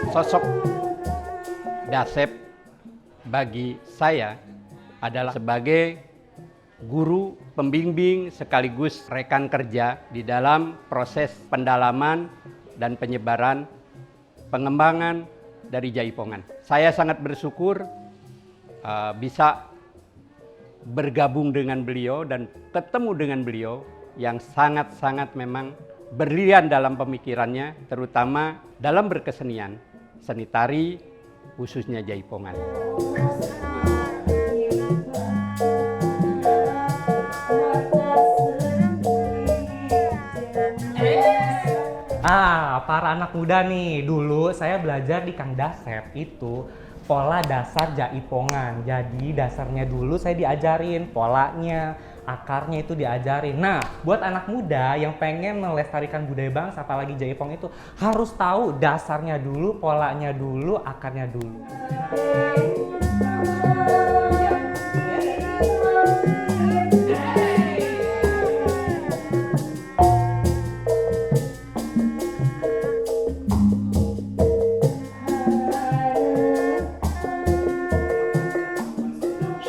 Sosok Dasep bagi saya adalah sebagai guru, pembimbing sekaligus rekan kerja di dalam proses pendalaman dan penyebaran pengembangan dari Jaipongan. Saya sangat bersyukur bisa bergabung dengan beliau dan ketemu dengan beliau yang sangat-sangat memang brilian dalam pemikirannya, terutama dalam berkesenian, seni tari, khususnya Jaipongan. Para anak muda nih, dulu saya belajar di Kang Dasep itu pola dasar Jaipongan. Jadi dasarnya dulu saya diajarin polanya, akarnya itu diajarin. Nah, buat anak muda yang pengen melestarikan budaya bangsa, apalagi Jaipong itu harus tahu dasarnya dulu, polanya dulu, akarnya dulu.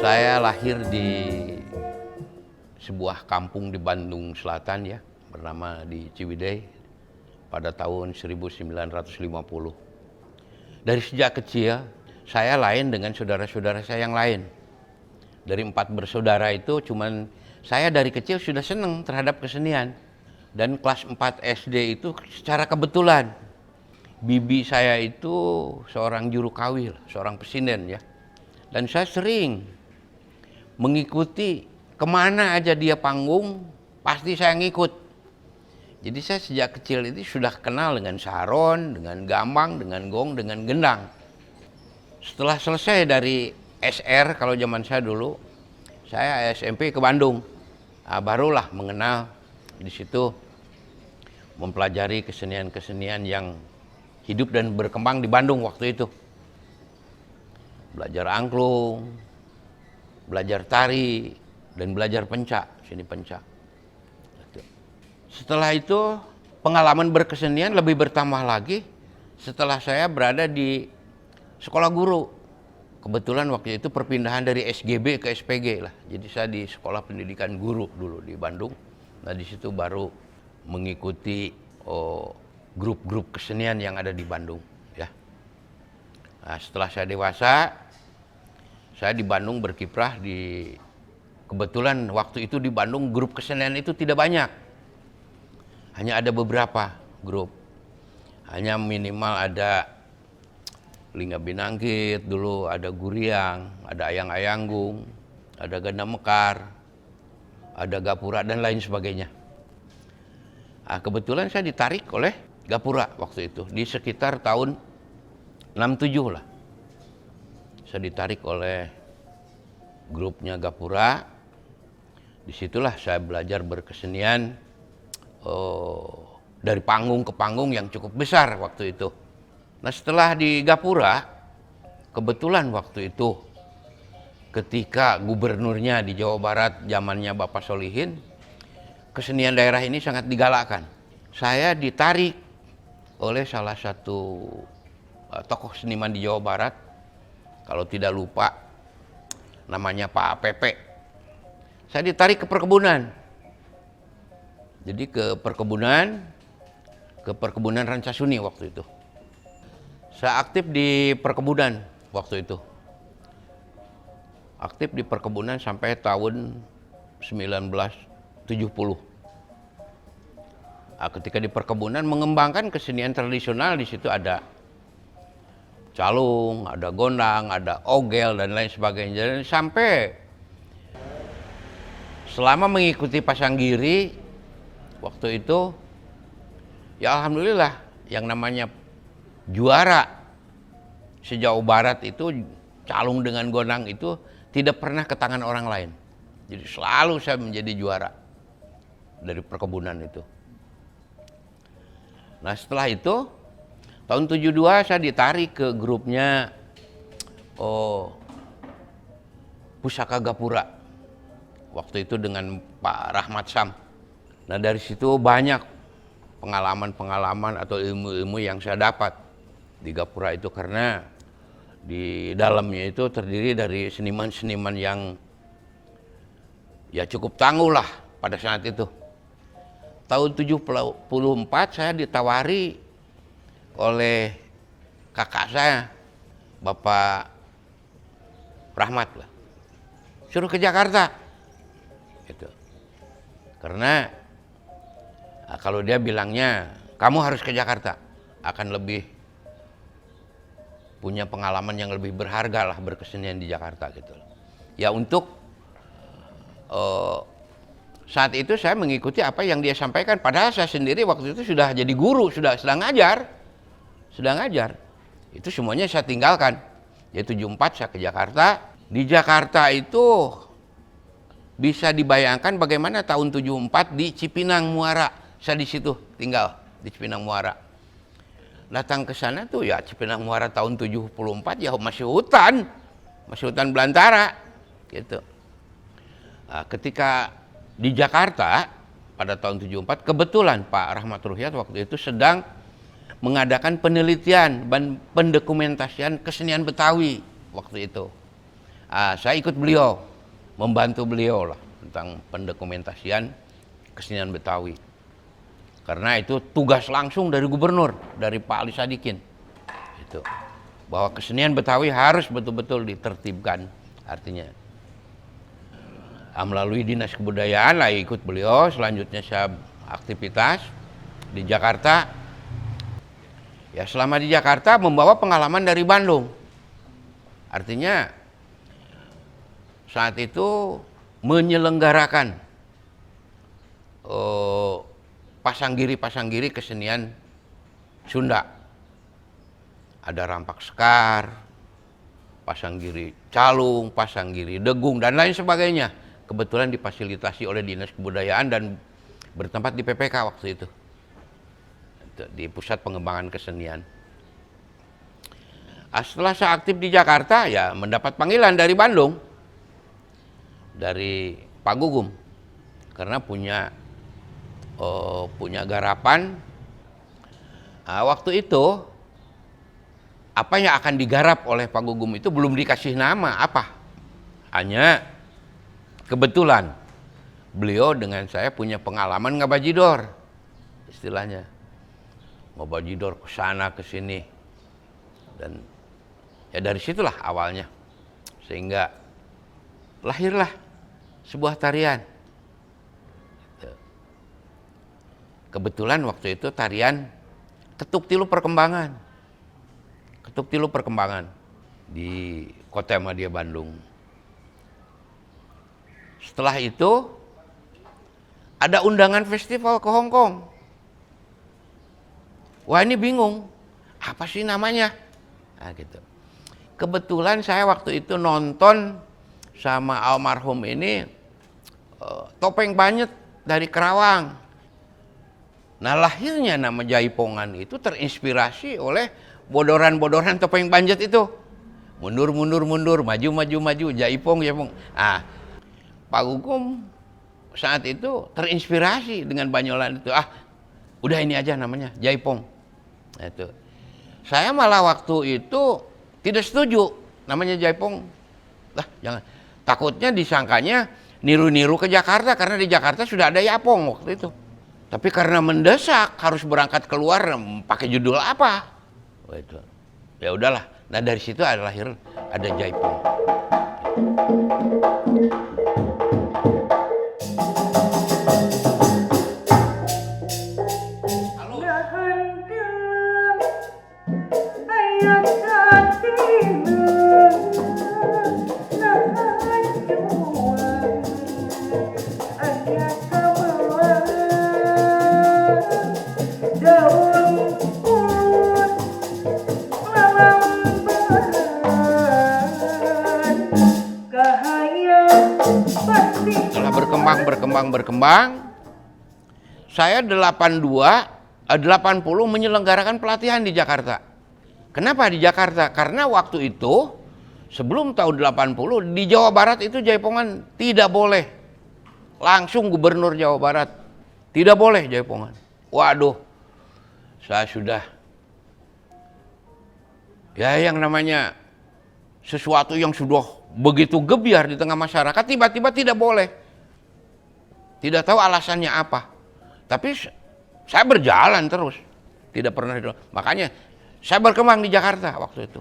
Saya lahir di sebuah kampung di Bandung Selatan ya, bernama di Ciwidey pada tahun 1950. Dari sejak kecil, saya lain dengan saudara-saudara saya yang lain. Dari 4 bersaudara itu, cuman saya dari kecil sudah senang terhadap kesenian. Dan kelas 4 SD itu secara kebetulan, bibi saya itu seorang juru kawil, seorang pesinden ya. Dan saya sering mengikuti kemana aja dia panggung, pasti saya ngikut. Jadi saya sejak kecil itu sudah kenal dengan saron, dengan gambang, dengan gong, dengan gendang. Setelah selesai dari SR, kalau zaman saya dulu, saya SMP ke Bandung. Nah, barulah mengenal di situ, mempelajari kesenian-kesenian yang hidup dan berkembang di Bandung waktu itu. Belajar angklung, belajar tari, dan belajar pencak, seni pencak. Setelah itu pengalaman berkesenian lebih bertambah lagi setelah saya berada di sekolah guru. Kebetulan waktu itu perpindahan dari SGB ke SPG lah. Jadi saya di sekolah pendidikan guru dulu di Bandung. Nah di situ baru mengikuti grup-grup kesenian yang ada di Bandung. Ya. Nah setelah saya dewasa, saya di Bandung berkiprah di, kebetulan waktu itu di Bandung grup kesenian itu tidak banyak. Hanya ada beberapa grup. Hanya minimal ada Lingga Binangkit, dulu ada Guriang, ada Ayang-Ayanggung, ada Ganda Mekar, ada Gapura dan lain sebagainya. Nah, kebetulan saya ditarik oleh Gapura waktu itu di sekitar tahun 67 lah. Saya ditarik oleh grupnya Gapura. Disitulah saya belajar berkesenian dari panggung ke panggung yang cukup besar waktu itu. Nah setelah di Gapura, kebetulan waktu itu ketika gubernurnya di Jawa Barat zamannya Bapak Solihin, kesenian daerah ini sangat digalakkan. Saya ditarik oleh salah satu tokoh seniman di Jawa Barat, kalau tidak lupa namanya Pak Pepe. Saya ditarik ke perkebunan. Jadi ke perkebunan Rancasuni waktu itu. Saya aktif di perkebunan waktu itu. Aktif di perkebunan sampai tahun 1970. Nah, ketika di perkebunan mengembangkan kesenian tradisional, di situ ada calung, ada gondang, ada ogel dan lain sebagainya. Dan sampai selama mengikuti Pasanggiri waktu itu, ya alhamdulillah yang namanya juara se-Jawa Barat itu, calung dengan gondang itu tidak pernah ke tangan orang lain. Jadi selalu saya menjadi juara dari perkebunan itu. Nah setelah itu tahun 72 saya ditarik ke grupnya Pusaka Gapura. Waktu itu dengan Pak Rahmat Sam. Nah dari situ banyak pengalaman-pengalaman atau ilmu-ilmu yang saya dapat. di Gapura itu karena di dalamnya itu terdiri dari seniman-seniman yang ya cukup tangguh lah pada saat itu. Tahun 74 saya ditawari oleh kakak saya, Bapak Rahmat lah, suruh ke Jakarta. Gitu. Karena kalau dia bilangnya kamu harus ke Jakarta, akan lebih punya pengalaman yang lebih berharga lah berkesenian di Jakarta gitu. Ya untuk saat itu saya mengikuti apa yang dia sampaikan, padahal saya sendiri waktu itu sudah jadi guru, sudah ngajar. Itu semuanya saya tinggalkan. Ya 74 saya ke Jakarta. Di Jakarta itu bisa dibayangkan bagaimana tahun 74 di Cipinang Muara. Saya di situ tinggal di Cipinang Muara. Datang ke sana tuh ya Cipinang Muara tahun 74 ya masih hutan belantara gitu. Nah, ketika di Jakarta pada tahun 74 kebetulan Pak Rahmat Ruhyat waktu itu sedang mengadakan penelitian dan pendokumentasian kesenian Betawi waktu itu. Saya ikut beliau, membantu beliau lah tentang pendokumentasian kesenian Betawi. Karena itu tugas langsung dari gubernur, dari Pak Ali Sadikin. Itu bahwa kesenian Betawi harus betul-betul ditertibkan artinya. Melalui Dinas Kebudayaan lah ikut beliau, selanjutnya saya aktivitas di Jakarta. Ya selama di Jakarta membawa pengalaman dari Bandung. Artinya saat itu menyelenggarakan pasanggiri kesenian Sunda. Ada rampak sekar, pasanggiri calung, pasanggiri degung dan lain sebagainya. Kebetulan difasilitasi oleh Dinas Kebudayaan dan bertempat di PPK waktu itu. Di Pusat Pengembangan Kesenian. Setelah saya aktif di Jakarta, ya mendapat panggilan dari Bandung, dari Pak Gugum, karena punya garapan. Waktu itu apa yang akan digarap oleh Pak Gugum itu belum dikasih nama apa, hanya kebetulan beliau dengan saya punya pengalaman ngabajidor, istilahnya. Ngabajidor ke sana ke sini. Dan ya dari situlah awalnya. Sehingga lahirlah sebuah tarian. Kebetulan waktu itu tarian Ketuk Tilu Perkembangan. Ketuk Tilu Perkembangan di Kota Madia Bandung. Setelah itu ada undangan festival ke Hong Kong. Wah ini bingung, apa sih namanya? Nah, gitu. Kebetulan saya waktu itu nonton sama almarhum ini Topeng Banyet dari Kerawang. Nah lahirnya nama Jaipongan itu terinspirasi oleh bodoran-bodoran Topeng Banyet itu. Mundur, maju, Jaipong. Ah, Pak Gugum saat itu terinspirasi dengan banyolan itu. Udah ini aja namanya, Jaipong. Nah, itu. Saya malah waktu itu tidak setuju namanya Jaipong. Jangan. Takutnya disangkanya niru-niru ke Jakarta karena di Jakarta sudah ada Yapong waktu itu. Tapi karena mendesak harus berangkat keluar pakai judul apa? Itu. Ya udahlah. Nah dari situ lahir ada Jaipong. Setelah berkembang, saya 80 menyelenggarakan pelatihan di Jakarta. Kenapa di Jakarta? Karena waktu itu sebelum tahun 80 di Jawa Barat itu Jaipongan tidak boleh. Langsung Gubernur Jawa Barat tidak boleh Jaipongan. Waduh, saya sudah Ya yang namanya sesuatu yang sudah begitu gebiar di tengah masyarakat tiba-tiba tidak boleh. Tidak tahu alasannya apa. Tapi saya berjalan terus. Tidak pernah. Makanya saya berkembang di Jakarta waktu itu.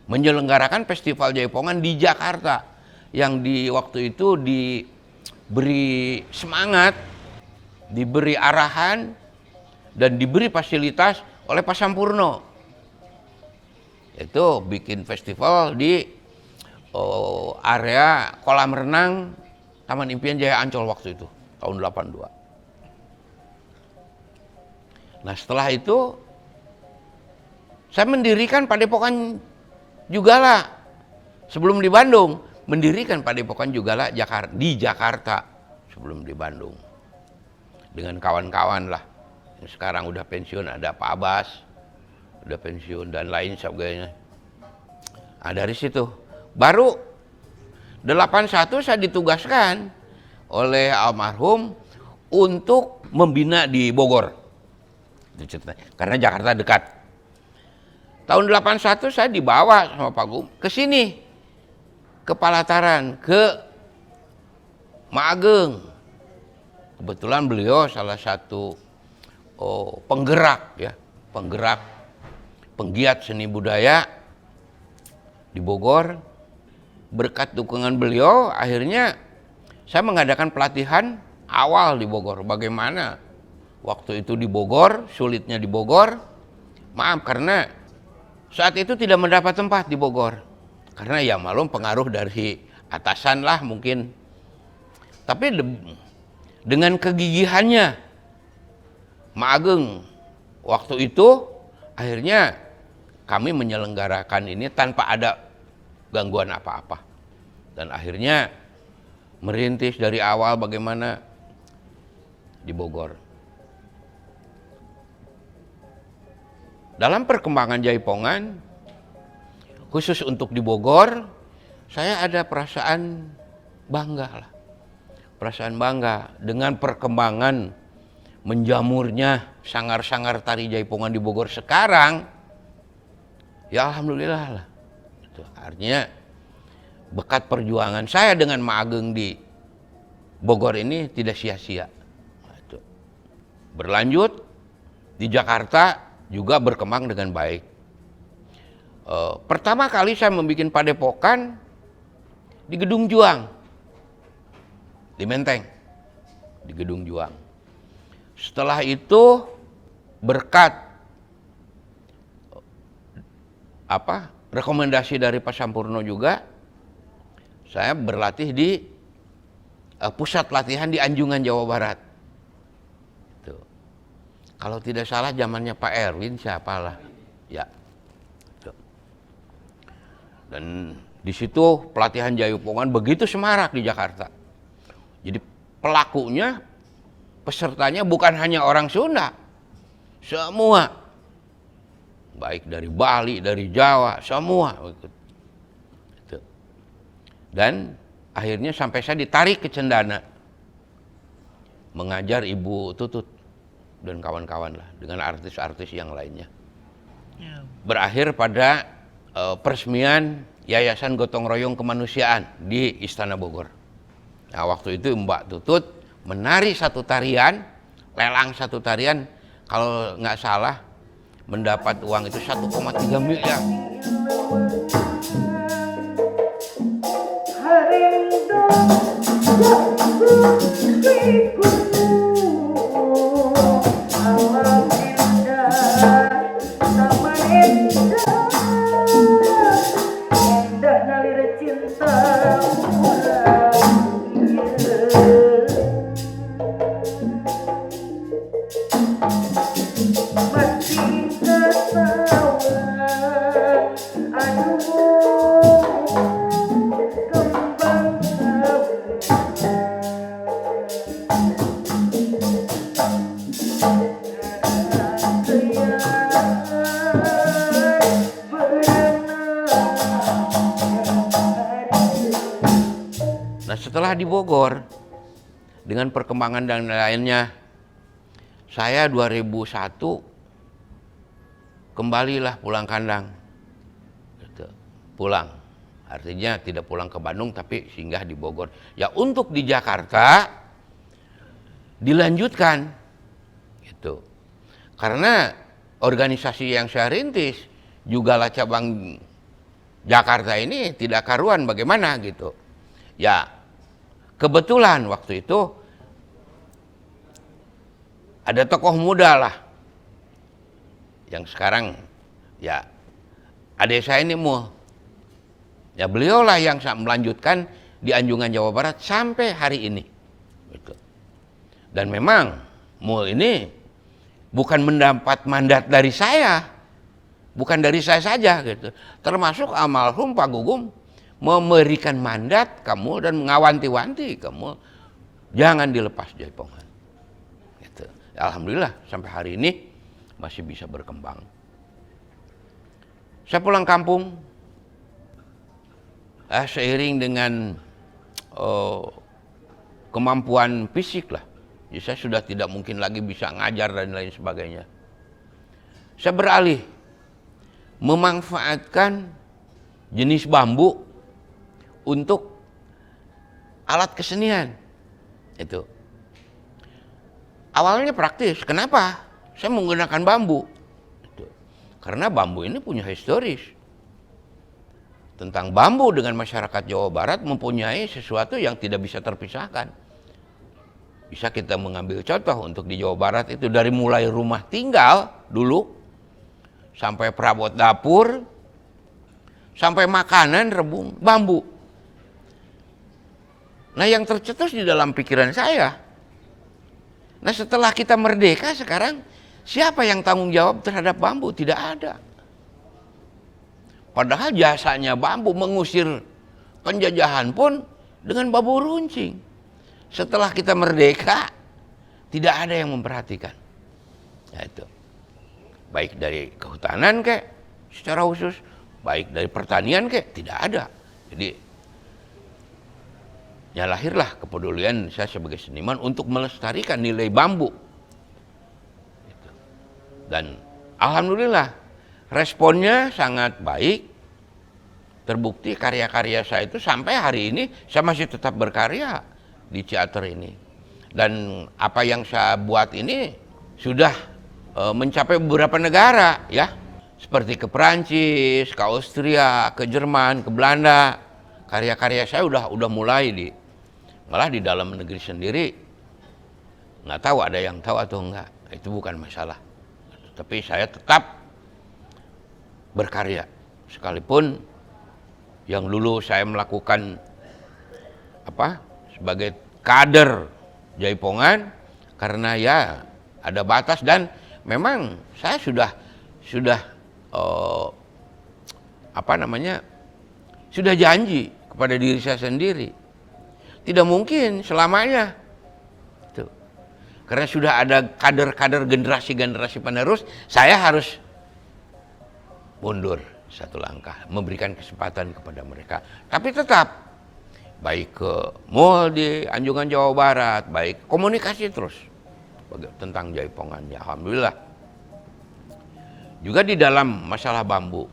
Menyelenggarakan Festival Jaipongan di Jakarta. Yang di waktu itu diberi semangat, diberi arahan, dan diberi fasilitas oleh Pak Sampurno. Itu bikin festival di area kolam renang Taman Impian Jaya Ancol waktu itu, tahun 82. Nah setelah itu, saya mendirikan Padepokan Jugala. Sebelum di Bandung, mendirikan Padepokan Jugala di Jakarta. Sebelum di Bandung. Dengan kawan-kawan lah. Yang sekarang udah pensiun, ada Pak Abbas. Udah pensiun dan lain sebagainya. Nah dari situ, baru 81 saya ditugaskan oleh almarhum untuk membina di Bogor. Karena Jakarta dekat. Tahun 81 saya dibawa sama Pak Gum ke sini. Ke Palataran, ke Maageng. Kebetulan beliau salah satu penggerak ya, penggiat seni budaya di Bogor. Berkat dukungan beliau, akhirnya saya mengadakan pelatihan awal di Bogor. Bagaimana waktu itu di Bogor, sulitnya di Bogor. Maaf, karena saat itu tidak mendapat tempat di Bogor. Karena ya malum pengaruh dari atasan lah mungkin. Tapi dengan kegigihannya Maageng waktu itu, akhirnya kami menyelenggarakan ini tanpa ada gangguan apa-apa. Dan akhirnya merintis dari awal bagaimana di Bogor. Dalam perkembangan Jaipongan, khusus untuk di Bogor, saya ada perasaan bangga lah. Perasaan bangga dengan perkembangan menjamurnya sanggar-sanggar tari Jaipongan di Bogor sekarang. Ya alhamdulillah lah. Artinya bekat perjuangan saya dengan Maageng di Bogor ini tidak sia-sia. Berlanjut di Jakarta juga berkembang dengan baik. Pertama kali saya membuat padepokan di Gedung Juang, di Menteng, di Gedung Juang. Setelah itu berkat rekomendasi dari Pak Sampurno juga, saya berlatih di pusat latihan di Anjungan, Jawa Barat. Tuh. Kalau tidak salah zamannya Pak Erwin siapalah, ya. Tuh. Dan di situ pelatihan Jaipongan begitu semarak di Jakarta. Jadi pelakunya, pesertanya bukan hanya orang Sunda, semua. Baik dari Bali, dari Jawa, semua. Dan akhirnya sampai saya ditarik ke Cendana. Mengajar Ibu Tutut dan kawan-kawan lah. Dengan artis-artis yang lainnya. Berakhir pada peresmian Yayasan Gotong Royong Kemanusiaan di Istana Bogor. Nah waktu itu Mbak Tutut menari satu tarian, lelang satu tarian, kalau nggak salah, mendapat uang itu 1,3 miliar. Nah setelah di Bogor, dengan perkembangan dan lainnya, saya 2001 kembalilah pulang kandang. Gitu. Pulang. Artinya tidak pulang ke Bandung tapi singgah di Bogor. Ya untuk di Jakarta dilanjutkan. Gitu. Karena organisasi yang saya rintis juga lah cabang Jakarta ini tidak karuan bagaimana gitu. Ya kebetulan waktu itu ada tokoh muda lah yang sekarang ya adik saya ini ya beliaulah yang melanjutkan di Anjungan Jawa Barat sampai hari ini gitu. Dan memang Mul ini bukan mendapat mandat dari saya, bukan dari saya saja gitu, termasuk almarhum Pak Gugum memberikan mandat kamu dan mengawanti-wanti kamu jangan dilepas Jaipongan gitu. Alhamdulillah sampai hari ini masih bisa berkembang. Saya pulang kampung seiring dengan kemampuan fisik lah. Jadi saya sudah tidak mungkin lagi bisa ngajar dan lain sebagainya. Saya beralih memanfaatkan jenis bambu untuk alat kesenian. Itu. Awalnya praktis. Kenapa? Saya menggunakan bambu. Itu. Karena bambu ini punya historis. Tentang bambu dengan masyarakat Jawa Barat mempunyai sesuatu yang tidak bisa terpisahkan. Bisa kita mengambil contoh untuk di Jawa Barat itu dari mulai rumah tinggal dulu, sampai perabot dapur, sampai makanan rebung, bambu. Nah yang tercetus di dalam pikiran saya, nah setelah kita merdeka sekarang, siapa yang tanggung jawab terhadap bambu? Tidak ada. Padahal jasanya bambu mengusir penjajahan pun dengan bambu runcing. Setelah kita merdeka, tidak ada yang memperhatikan. Ya itu. Baik dari kehutanan kek, secara khusus, baik dari pertanian kek, tidak ada. Jadi, ya lahirlah kepedulian saya sebagai seniman untuk melestarikan nilai bambu. Gitu. Dan alhamdulillah, responnya sangat baik. Terbukti karya-karya saya itu sampai hari ini saya masih tetap berkarya di teater ini. Dan apa yang saya buat ini sudah mencapai beberapa negara ya. Seperti ke Perancis, ke Austria, ke Jerman, ke Belanda. Karya-karya saya udah mulai malah di dalam negeri sendiri. Nggak tahu ada yang tahu atau enggak. Itu bukan masalah. Tapi saya tetap berkarya. Sekalipun yang dulu saya melakukan sebagai kader Jaipongan karena ya ada batas dan memang saya sudah sudah janji kepada diri saya sendiri tidak mungkin selamanya tuh. Karena sudah ada kader-kader generasi penerus, saya harus mundur satu langkah, memberikan kesempatan kepada mereka. Tapi tetap baik ke mall di Anjungan Jawa Barat, baik komunikasi terus tentang Jaipongan. Ya, alhamdulillah. Juga di dalam masalah bambu.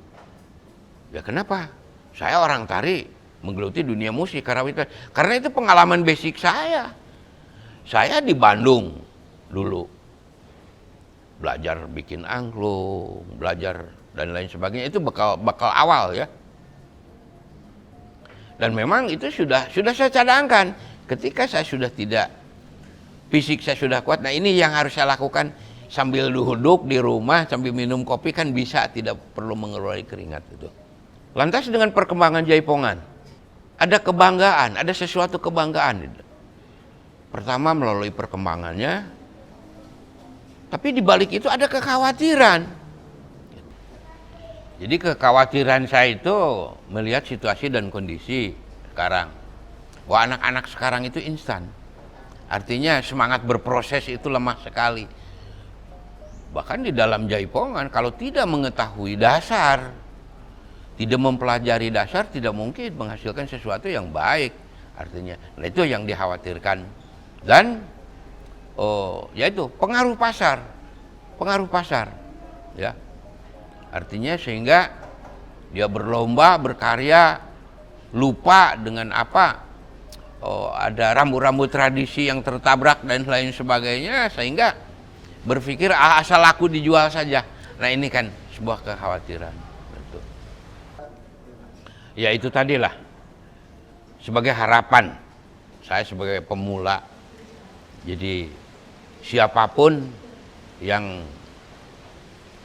Ya kenapa? Saya orang tari menggeluti dunia musik karena itu pengalaman basic saya. Saya di Bandung dulu belajar bikin angklung, belajar dan lain sebagainya, itu bakal awal ya. Dan memang itu sudah saya cadangkan ketika saya sudah tidak fisik saya sudah kuat. Nah ini yang harus saya lakukan sambil duduk di rumah sambil minum kopi kan bisa, tidak perlu mengeluarkan keringat itu. Lantas dengan perkembangan Jaipongan ada kebanggaan, ada sesuatu kebanggaan. Pertama melalui perkembangannya, tapi di balik itu ada kekhawatiran. Jadi kekhawatiran saya itu melihat situasi dan kondisi sekarang. Bahwa anak-anak sekarang itu instan. Artinya semangat berproses itu lemah sekali. Bahkan di dalam Jaipongan kalau tidak mengetahui dasar, tidak mempelajari dasar, tidak mungkin menghasilkan sesuatu yang baik. Artinya, nah itu yang dikhawatirkan. Dan yaitu pengaruh pasar. Ya. Artinya sehingga dia berlomba, berkarya, lupa dengan apa, ada rambu-rambu tradisi yang tertabrak dan lain sebagainya, sehingga berpikir asal laku dijual saja. Nah ini kan sebuah kekhawatiran. Betul. Ya itu tadilah, sebagai harapan saya sebagai pemula, jadi siapapun yang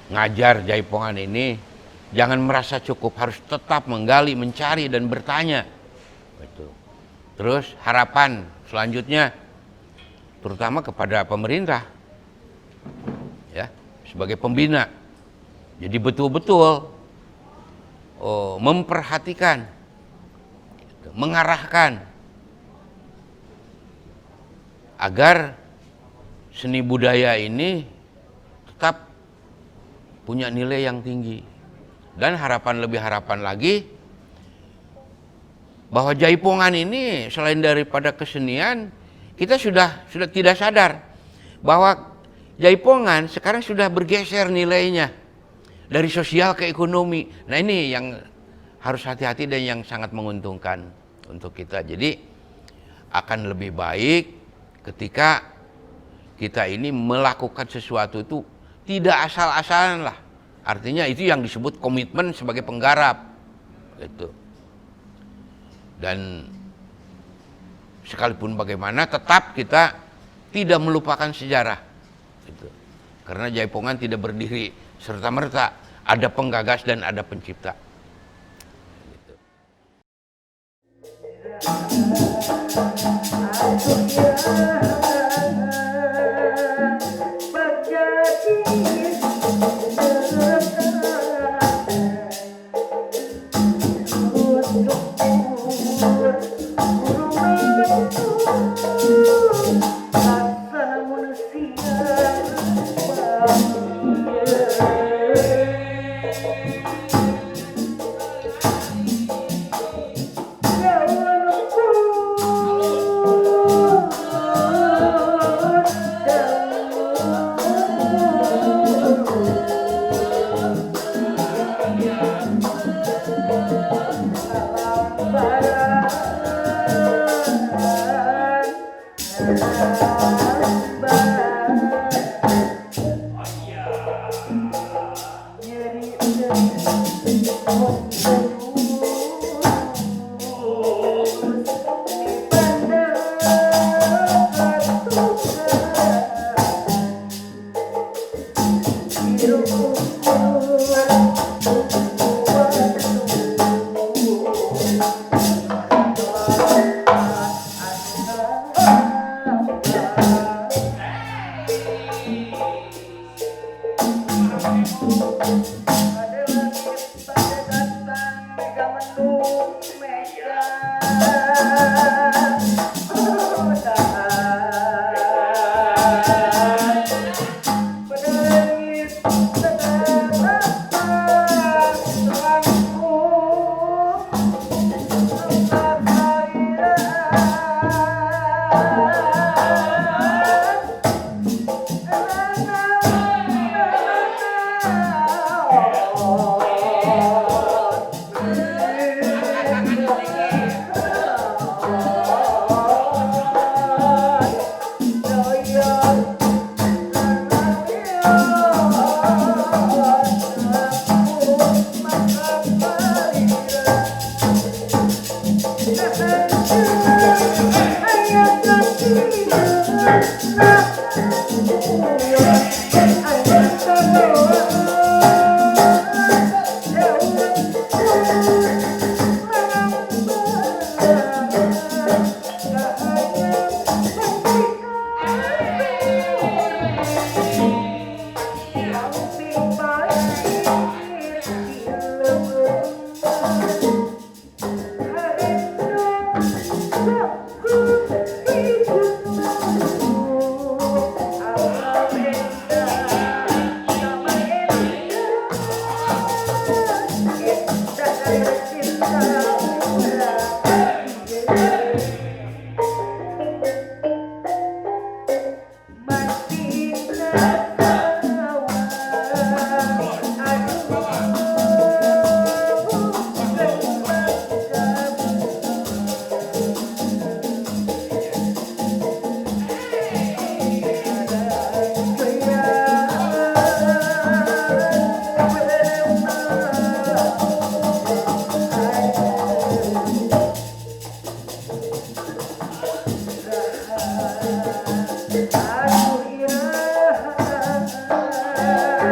ngajar Jaipongan ini jangan merasa cukup, harus tetap menggali, mencari dan bertanya. Betul. Terus harapan selanjutnya terutama kepada pemerintah ya, sebagai pembina. Jadi betul-betul memperhatikan, mengarahkan agar seni budaya ini tetap punya nilai yang tinggi. Dan harapan lagi bahwa Jaipongan ini selain daripada kesenian, kita sudah tidak sadar bahwa Jaipongan sekarang sudah bergeser nilainya dari sosial ke ekonomi. Nah ini yang harus hati-hati dan yang sangat menguntungkan untuk kita. Jadi akan lebih baik ketika kita ini melakukan sesuatu itu tidak asal-asalan lah. Artinya itu yang disebut komitmen sebagai penggarap. Gitu. Dan sekalipun bagaimana tetap kita tidak melupakan sejarah. Gitu. Karena Jaipongan tidak berdiri serta-merta, ada penggagas dan ada pencipta. Gitu.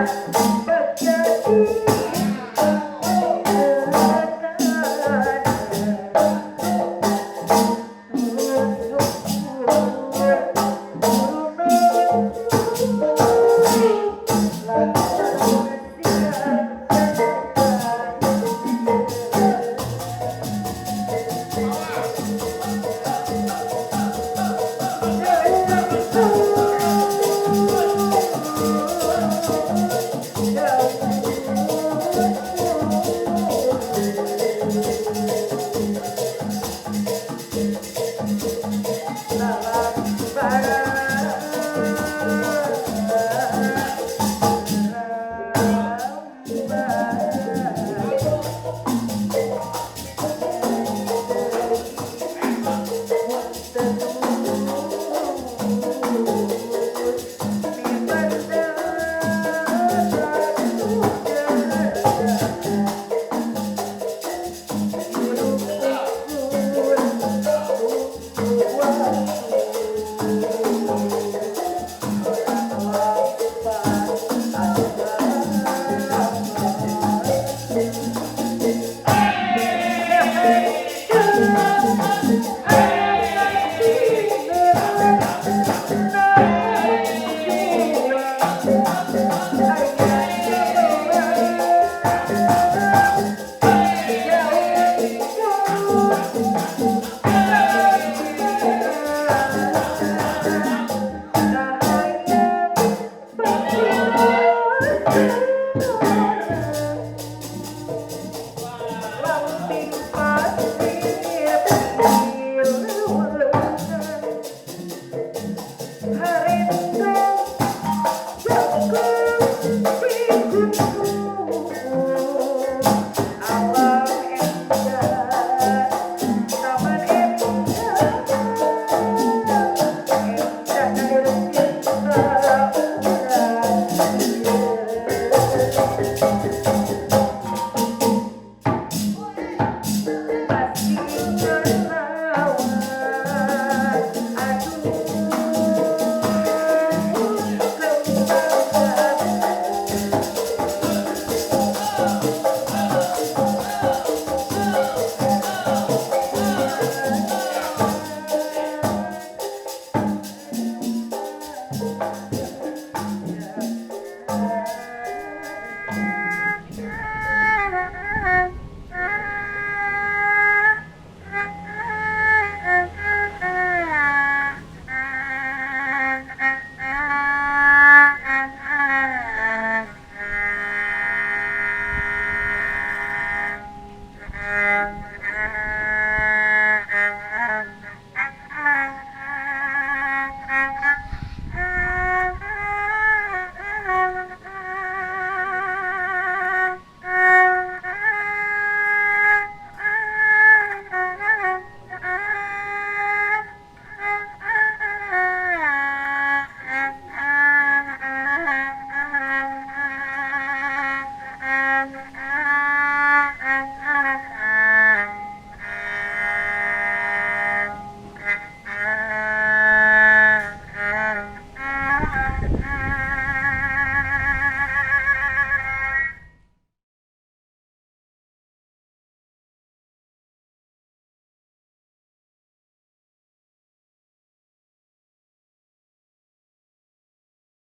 Thank you.